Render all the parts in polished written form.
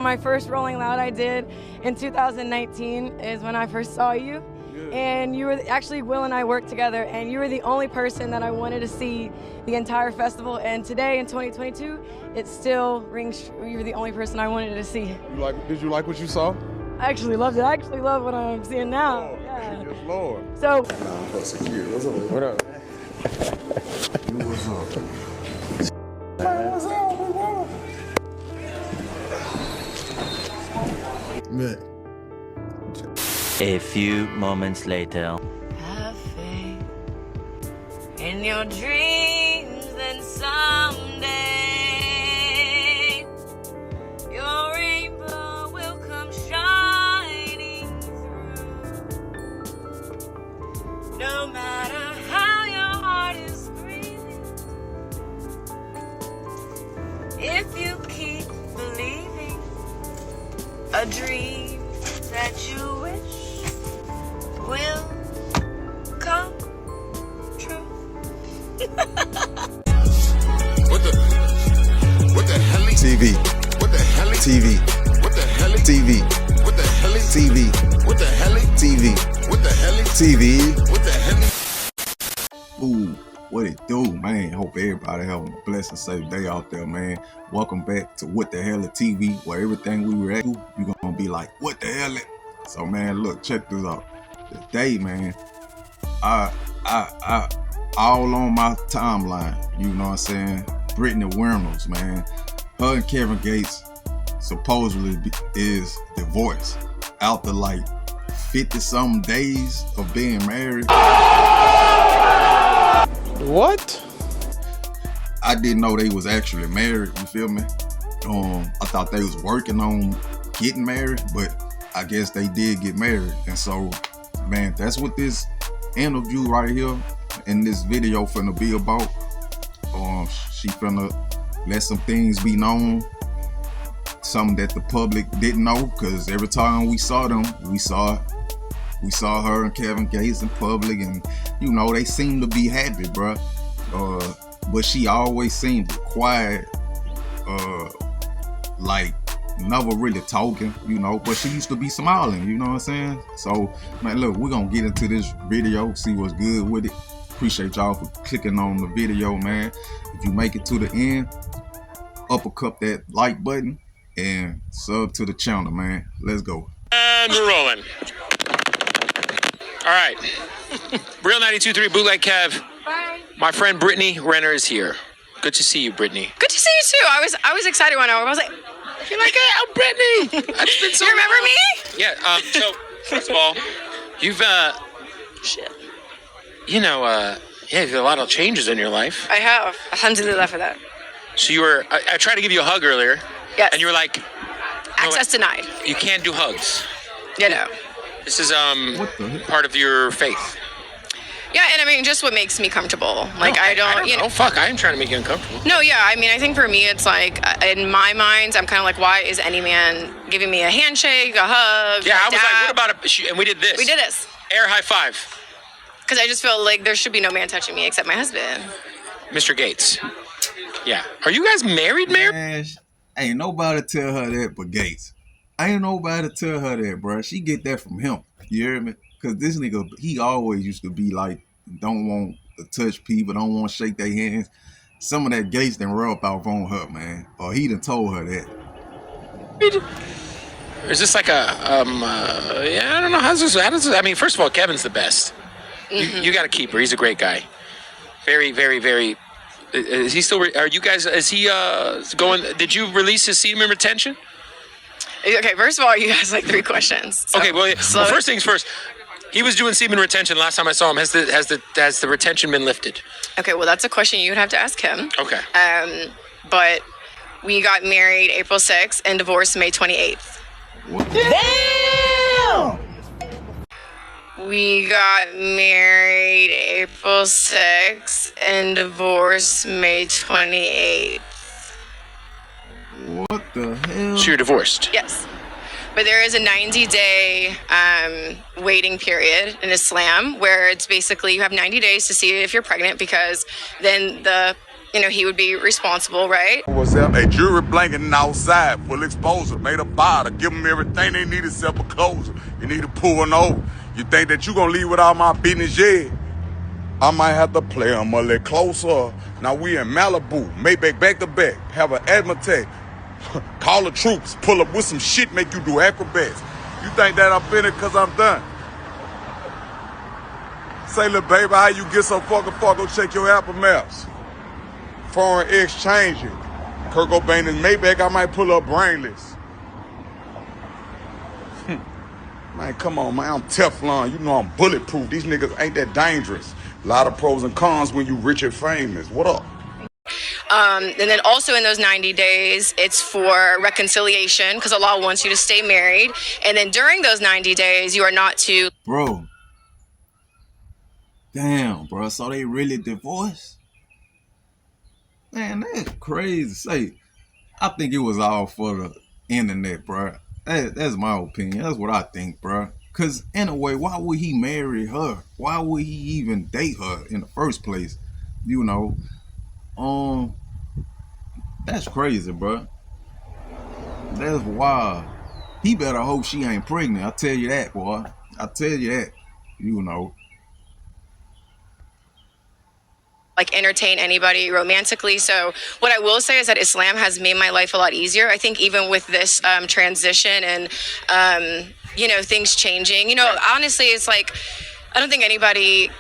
My first Rolling Loud I did in 2019 is when I first saw you. Yeah. And you were actually, Will and I worked together, and you were the only person that I wanted to see the entire festival. And today in 2022, it still rings true. You were the only person I wanted to see. Did you like what you saw? I actually loved it. I actually love what I'm seeing now. Oh, yeah. yes, Lord. So. What's up? What up? What's up? Man, what's up, bro? Man. A few moments later. Have faith in your dreams, and someday your rainbow will come shining through. No matter how your heart is grieving, if you keep believing, a dream that you wish will come true. What the hell? TV. What the hell? TV. What the hell? TV. What the hell? TV. What the hell? TV. What the hell? TV. What the hell? Ooh, what it do, man? Hope everybody having a blessed and safe day out there, man. Welcome back to What the Hell is TV, where everything we react to, you gonna be like, what the hell is? So, man, look, check this out. Today, man, I all on my timeline, you know what I'm saying? Brittney Renners, man. Her and Kevin Gates supposedly is divorced after like 50-something days of being married. What? I didn't know they was actually married, you feel me? I thought they was working on getting married, but I guess they did get married. And so, man, that's what this interview right here in this video finna be about. She finna let some things be known, something that the public didn't know, because every time we saw them, we saw her and Kevin Gates in public, and you know, they seem to be happy, bruh. But she always seemed quiet, like never really talking, you know, but she used to be smiling, you know what I'm saying? So, man, look, we're gonna get into this video, see what's good with it. Appreciate y'all for clicking on the video, man. If you make it to the end, uppercut that like button and sub to the channel, man. Let's go. And we're rolling. All right. Real 92.3 Bootleg Kev. Bye. My friend Brittney Renners is here. Good to see you, Brittney. Good to see you too. I was excited when I was like, You're like, hey, I'm Brittney. It's been so you remember long. me? Yeah. So first of all, you've Shit. you've had a lot of changes in your life. I have. Alhamdulillah for that. So you were. I tried to give you a hug earlier. Yes. And you were like, Access denied. you can't do hugs. You know. This is What the heck? part of your faith. Yeah, and I mean, just what makes me comfortable. Like, No, I don't you know. Fuck, I am trying to make you uncomfortable. No, yeah, I mean, I think for me, it's like, in my mind, I'm kind of like, why is any man giving me a handshake, a hug? Yeah, a I was like, dab? what about and we did this. We did this. Air high five. Because I just feel like there should be no man touching me except my husband. Mr. Gates. Yeah. Are you guys married, Mayor? Man, ain't nobody tell her that but Gates. Ain't nobody tell her that, bruh. She get that from him. You hear me? Because this nigga, he always used to be like, don't want to touch people, don't want to shake their hands. Some of that Gates done rub off on her, man. Or he done told her that. Or is this like a, yeah, I don't know. How does this, I mean, first of all, Kevin's the best. Mm-hmm. You got to keep her. He's a great guy. Very, very, very. Is he still, are you guys, is he going, did you release his semen retention? Okay, first of all, you guys like 3 questions. So, Okay, well, first things first. He was doing semen retention last time I saw him. Has the retention been lifted? Okay, well, that's a question you would have to ask him. Okay. But we got married April 6th and divorced May 28th. What? Damn! We got married April 6th and divorced May 28th. What the hell? So you're divorced? Yes. But there is a 90-day waiting period in Islam where it's basically you have 90 days to see if you're pregnant, because then the he would be responsible, right? What's that? A jury blanketing outside, full exposure, made a bottle, give them everything they need except a closure. You need to pull one over. You think that you gonna leave with all my business, yeah? I might have to play them a little closer. Now we in Malibu, Maybach back to back, have an asthma attack. Call the troops, pull up with some shit, make you do acrobats. You think that I'm finished cause I'm done? Say, little baby, how you get so fucking far? Go check your Apple Maps. Foreign exchange it. Kurt Cobain and Maybach, I might pull up brainless. Man, come on, man, I'm Teflon. You know I'm bulletproof. These niggas ain't that dangerous. A lot of pros and cons when you rich and famous. What up? And then also in those 90 days, it's for reconciliation because Allah wants you to stay married. And then during those 90 days, you are not to... Bro. Damn, bro. So they really divorced? Man, that's crazy. Say, I think it was all for the internet, bro. That's my opinion. That's what I think, bro. Because in a way, why would he marry her? Why would he even date her in the first place? You know, that's crazy, bro. That's wild. He better hope she ain't pregnant. I tell you that, boy. I tell you that. You know. Like entertain anybody romantically. So what I will say is that Islam has made my life a lot easier. I think even with this transition and things changing, honestly, it's like I don't think anybody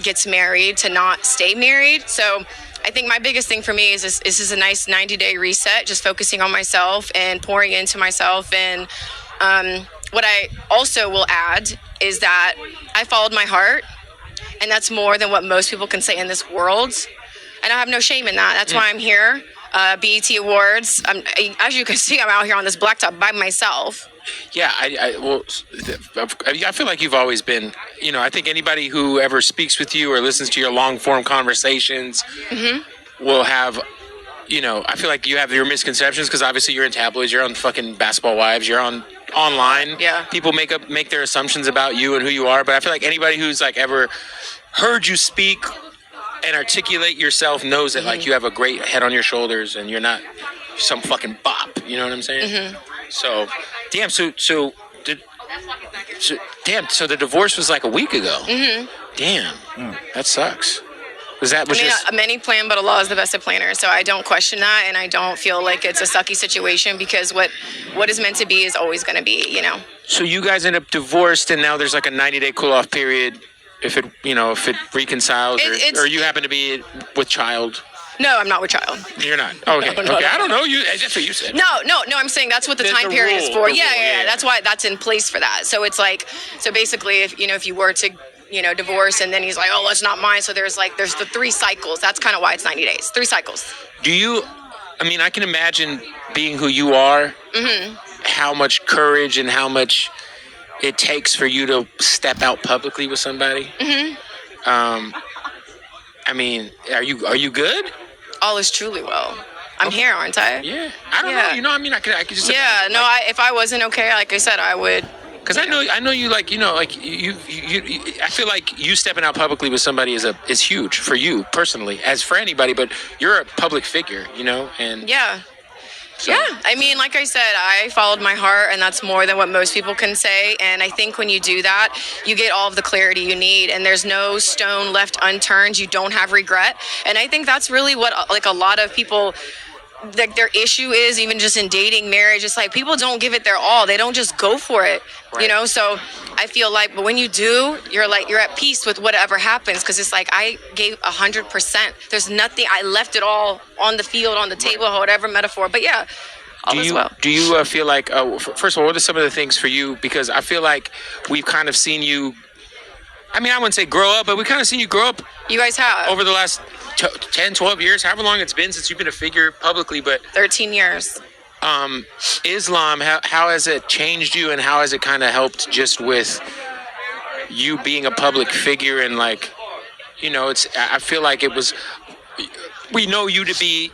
gets married to not stay married. So I think my biggest thing for me is this is a nice 90-day reset, just focusing on myself and pouring into myself. And what I also will add is that I followed my heart. And that's more than what most people can say in this world. And I have no shame in that. That's why I'm here. BET Awards. As you can see, I'm out here on this blacktop by myself. Yeah, I feel like you've always been, I think anybody who ever speaks with you or listens to your long form conversations will have, I feel like you have your misconceptions because obviously you're in tabloids, you're on fucking Basketball Wives, you're on online. Yeah. People make their assumptions about you and who you are, but I feel like anybody who's like ever heard you speak and articulate yourself knows that like you have a great head on your shoulders and you're not some fucking bop. You know what I'm saying? So, damn. So the divorce was like a week ago. Damn, that sucks. Many plan, but Allah is the best of planners. So I don't question that, and I don't feel like it's a sucky situation because what is meant to be is always going to be, So you guys end up divorced, and now there's like a 90-day cool-off period if it reconciles, or you happen to be with child. No, I'm not with child. You're not. Okay. No. Okay. I don't know. That's what you said. No. I'm saying that's what the time period is for. Yeah. That's why that's in place for that. So it's like, basically, if you were to, divorce, and then he's like, oh, well, it's not mine. So there's the 3 cycles. That's kind of why it's 90 days. 3 cycles. I can imagine being who you are, how much courage and how much it takes for you to step out publicly with somebody. Are you good? All is truly well. I'm here, aren't I? Yeah. I don't know. I could just. Yeah. No. If I wasn't okay, like I said, I would. Because I know you like you. I feel like you stepping out publicly with somebody is huge for you personally, as for anybody. But you're a public figure, and yeah. So. Yeah, like I said, I followed my heart, and that's more than what most people can say. And I think when you do that, you get all of the clarity you need, and there's no stone left unturned. You don't have regret. And I think that's really what, a lot of people, their issue is, even just in dating, marriage. It's like people don't give it their all. They don't just go for it, right. So I feel like, but when you do, you're at peace with whatever happens, because it's like I gave 100%. There's nothing. I left it all on the field, on the table, whatever metaphor. But yeah, all is well. Do you feel like? First of all, what are some of the things for you? Because I feel like we've kind of seen you. I wouldn't say grow up, but we kind of seen you grow up. You guys have over the last 10, 12 years, however long it's been since you've been a figure publicly. But 13 years. Islam, how has it changed you, and how has it kind of helped just with you being a public figure? And I feel like it was, we know you to be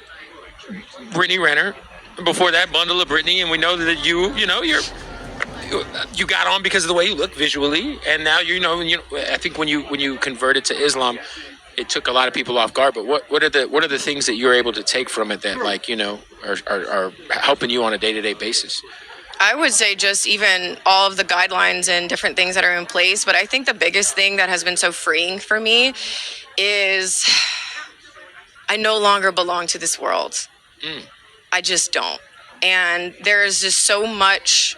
Brittney Renner, before that Bundle of Brittney, and we know that you got on because of the way you look visually, and now I think when you converted to Islam, it took a lot of people off guard. But what are the things that you're able to take from it that, like, you know, are helping you on a day-to-day basis? I would say just even all of the guidelines and different things that are in place. But I think the biggest thing that has been so freeing for me is I no longer belong to this world. I just don't. And there's just so much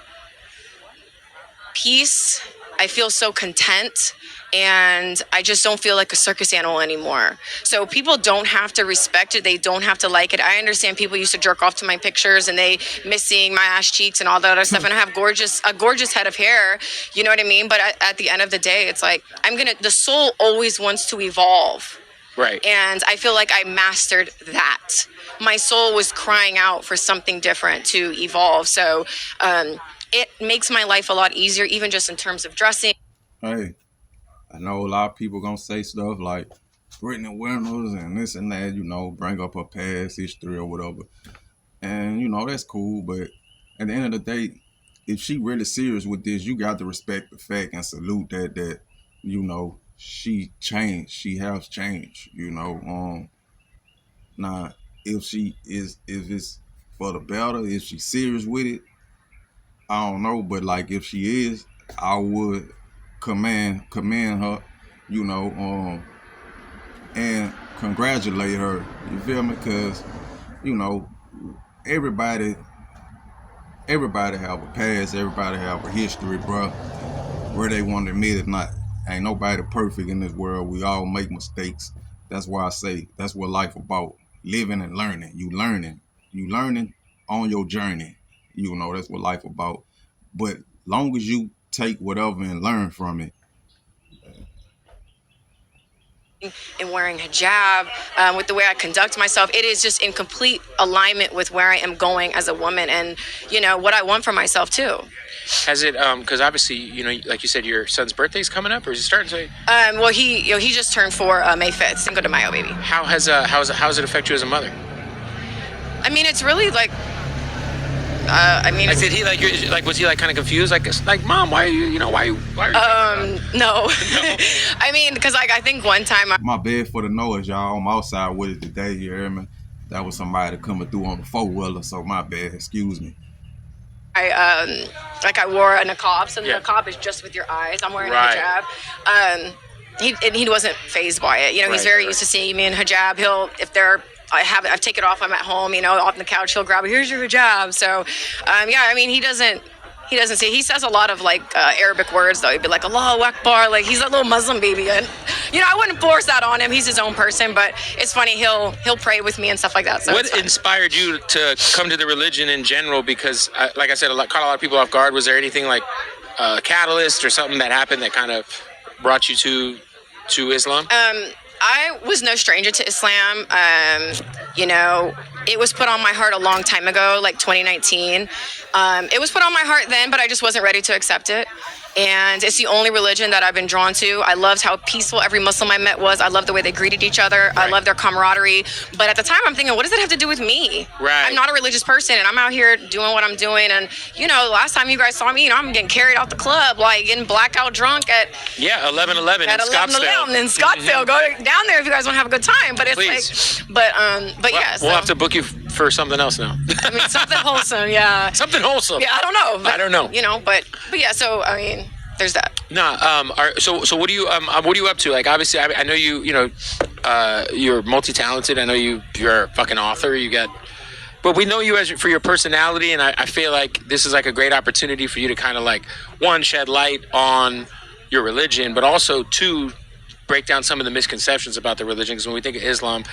peace. I feel so content. And I just don't feel like a circus animal anymore. So people don't have to respect it. They don't have to like it. I understand people used to jerk off to my pictures and they miss seeing my ass cheeks and all that other stuff. And I have a gorgeous head of hair. You know what I mean? But at the end of the day, it's like, the soul always wants to evolve. Right. And I feel like I mastered that. My soul was crying out for something different to evolve. So it makes my life a lot easier, even just in terms of dressing. Hey, I know a lot of people gonna say stuff like Brittney Renners and this and that, you know, bring up her past history or whatever. And, you know, that's cool. But at the end of the day, if she really serious with this, you got to respect the fact and salute that you know, she changed. She has changed, you know. Now, if it's for the better, if she's serious with it, I don't know. But like, if she is, I would commend her, you know, and congratulate her. You feel me? Because, you know, everybody have a past, everybody have a history, bro. Where they want to admit it, not. Ain't nobody perfect in this world. We all make mistakes. That's why I say that's what life about. Living and learning. You learning on your journey. You know, that's what life about. But long as you take whatever and learn from it. And wearing hijab, with the way I conduct myself, it is just in complete alignment with where I am going as a woman and, you know, what I want for myself too. Has it, because obviously, you know, like you said, your son's birthday's coming up, or is it starting to? Well, he just turned 4 May 5th, Cinco de Mayo, baby. How does it affect you as a mother? I mean, it's really like, did he was he like kind of confused, like Mom, why are you no. I mean, because like I think one time my bad for the noise, y'all. I'm outside with it today, you hear me? That was somebody coming through on the 4-wheeler, so my bad, excuse me. I wore a niqab, so the niqab is just with your eyes. I'm wearing a hijab. He wasn't fazed by it. You know, he's very used to seeing me in hijab. I've taken it off, I'm at home, you know, off the couch, he'll grab it, here's your hijab. So, I mean, he doesn't say, he says a lot of like Arabic words though. He'd be like, Allahu Akbar, like he's a little Muslim baby. And, you know, I wouldn't force that on him. He's his own person, but it's funny, he'll pray with me and stuff like that. So what inspired you to come to the religion in general? Because like I said, caught a lot of people off guard. Was there anything like a catalyst or something that happened that kind of brought you to Islam? I was no stranger to Islam. You know, it was put on my heart a long time ago, like 2019. It was put on my heart then, but I just wasn't ready to accept it. And it's the only religion that I've been drawn to. I loved how peaceful every Muslim I met was. I loved the way they greeted each other. I loved their camaraderie. But at the time, I'm thinking, what does it have to do with me? Right. I'm not a religious person, and I'm out here doing what I'm doing. And, you know, last time you guys saw me, you know, I'm getting carried out the club, like getting blackout drunk at 11:11 in Scottsdale. In Scottsdale. Go down there if you guys want to have a good time. But it's Please. yeah. We'll have to book you for something else now. I mean, something wholesome, yeah. Something wholesome. Yeah, I don't know. But, I don't know. You know, but yeah. So I mean, there's that. So what are you up to? Like, obviously, I know you're multi-talented. I know you're a fucking author. But we know you for your personality, and I feel like this is like a great opportunity for you to kind of like, one, shed light on your religion, but also two, break down some of the misconceptions about the religion. Because when we think of Islam,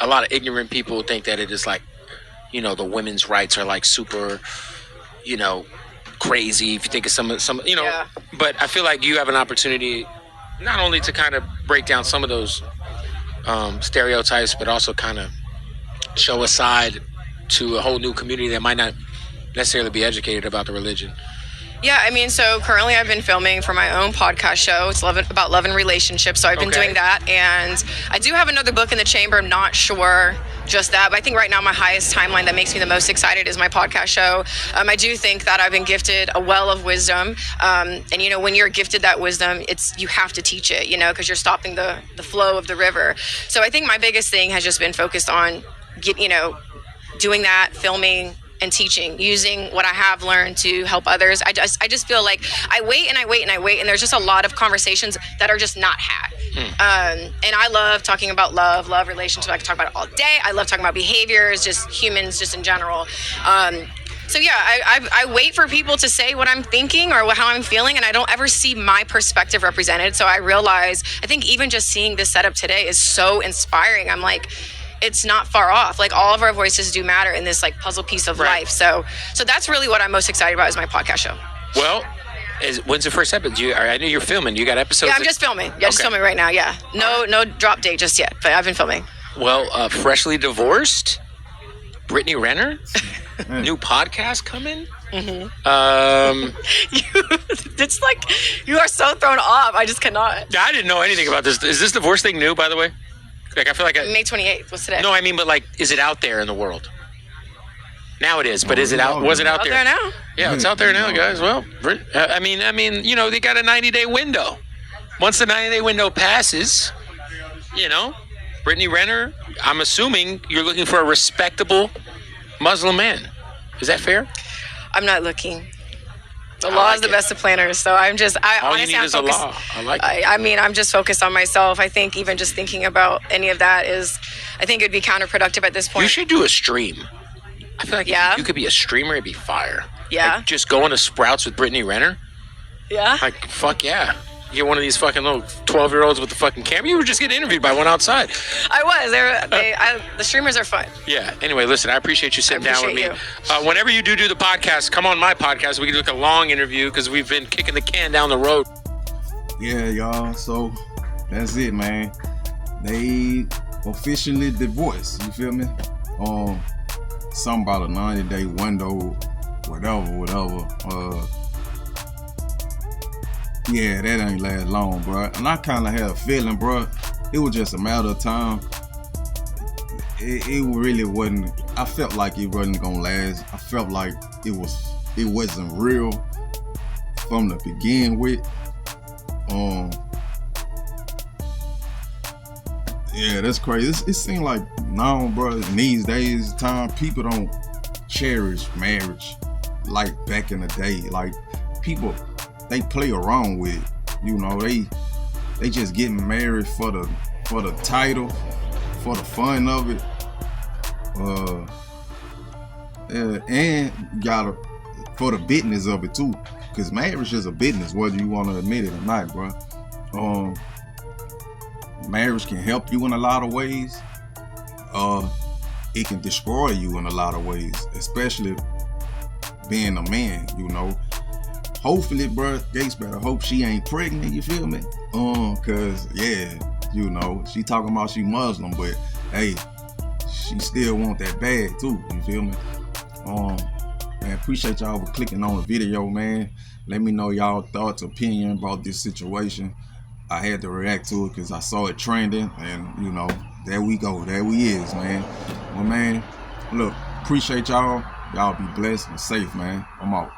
a lot of ignorant people think that it is like, you know, the women's rights are like super, you know, crazy. If you think of some, you know, yeah. But I feel like you have an opportunity not only to kind of break down some of those stereotypes, but also kind of show a side to a whole new community that might not necessarily be educated about the religion. Yeah, I mean, so currently I've been filming for my own podcast show. It's about love and relationships. So I've been doing that. And I do have another book in the chamber. I'm not sure just that. But I think right now my highest timeline that makes me the most excited is my podcast show. I do think that I've been gifted a well of wisdom. And, you know, when you're gifted that wisdom, you have to teach it, you know, because you're stopping the flow of the river. So I think my biggest thing has just been focused on, doing that, filming, and teaching, using what I have learned to help others. I just feel like I wait and there's just a lot of conversations that are just not had. And I love talking about love relationships. I can talk about it all day. I love talking about behaviors, just humans, just in general. So yeah, I wait for people to say what I'm thinking or how I'm feeling, and I don't ever see my perspective represented. So I think even just seeing this setup today is so inspiring. I'm like, it's not far off. Like, all of our voices do matter in this like puzzle piece of life. So that's really what I'm most excited about is my podcast show. Well, when's the first episode? I know you're filming. You got episodes? Yeah, I'm just filming. Yeah, just filming right now. Yeah, no drop date just yet, but I've been filming. Well, freshly divorced, Brittney Renner, new podcast coming. Mm-hmm. It's like you are so thrown off. I just cannot. I didn't know anything about this. Is this divorce thing new, by the way? Like, I feel like May 28th. What's today? No, I mean, but like, is it out there in the world? Now it is, but is it out? Was it out there? Out there now? Yeah, it's out there now, guys. Well, I mean, you know, they got a 90-day window. Once the 90-day window passes, you know, Brittney Renner, I'm assuming you're looking for a respectable Muslim man. Is that fair? I'm not looking. The law is the best of planners, so I'm just. All honestly, you need I'm is focused, a law. I like it. I mean, I'm just focused on myself. I think even just thinking about any of that I think it'd be counterproductive at this point. You should do a stream. I feel like you could be a streamer. It'd be fire. Yeah. Like, just going to Sprouts with Brittney Renner. Yeah. Like, fuck yeah. You get one of these fucking little 12-year-olds with the fucking camera. You were just getting interviewed by one outside. I was. The streamers are fun. Yeah. Anyway, listen, I appreciate you sitting down with me. You. Whenever you do the podcast, come on my podcast. We can do like a long interview because we've been kicking the can down the road. Yeah, y'all. So that's it, man. They officially divorced. You feel me? Something about a 90-day window, whatever. Yeah, that ain't last long, bro. And I kind of had a feeling, bro, it was just a matter of time. It really wasn't. I felt like it wasn't gonna last. I felt like it wasn't real from the begin with. Yeah, that's crazy. It seems like now, bro, in these days, people don't cherish marriage like back in the day. Like, people, they play around with it. You know, they just getting married for the title, for the fun of it. And for the business of it too. Cause marriage is a business, whether you want to admit it or not, bro. Marriage can help you in a lot of ways. It can destroy you in a lot of ways, especially being a man, you know. Hopefully, bro, Gates better hope she ain't pregnant, you feel me? Cause yeah, you know, she talking about she Muslim, but hey, she still want that bag too, you feel me? Man, appreciate y'all for clicking on the video, man. Let me know y'all thoughts, opinion about this situation. I had to react to it because I saw it trending, and you know, there we go, there we is, man. Well, man, look, appreciate y'all. Y'all be blessed and safe, man. I'm out.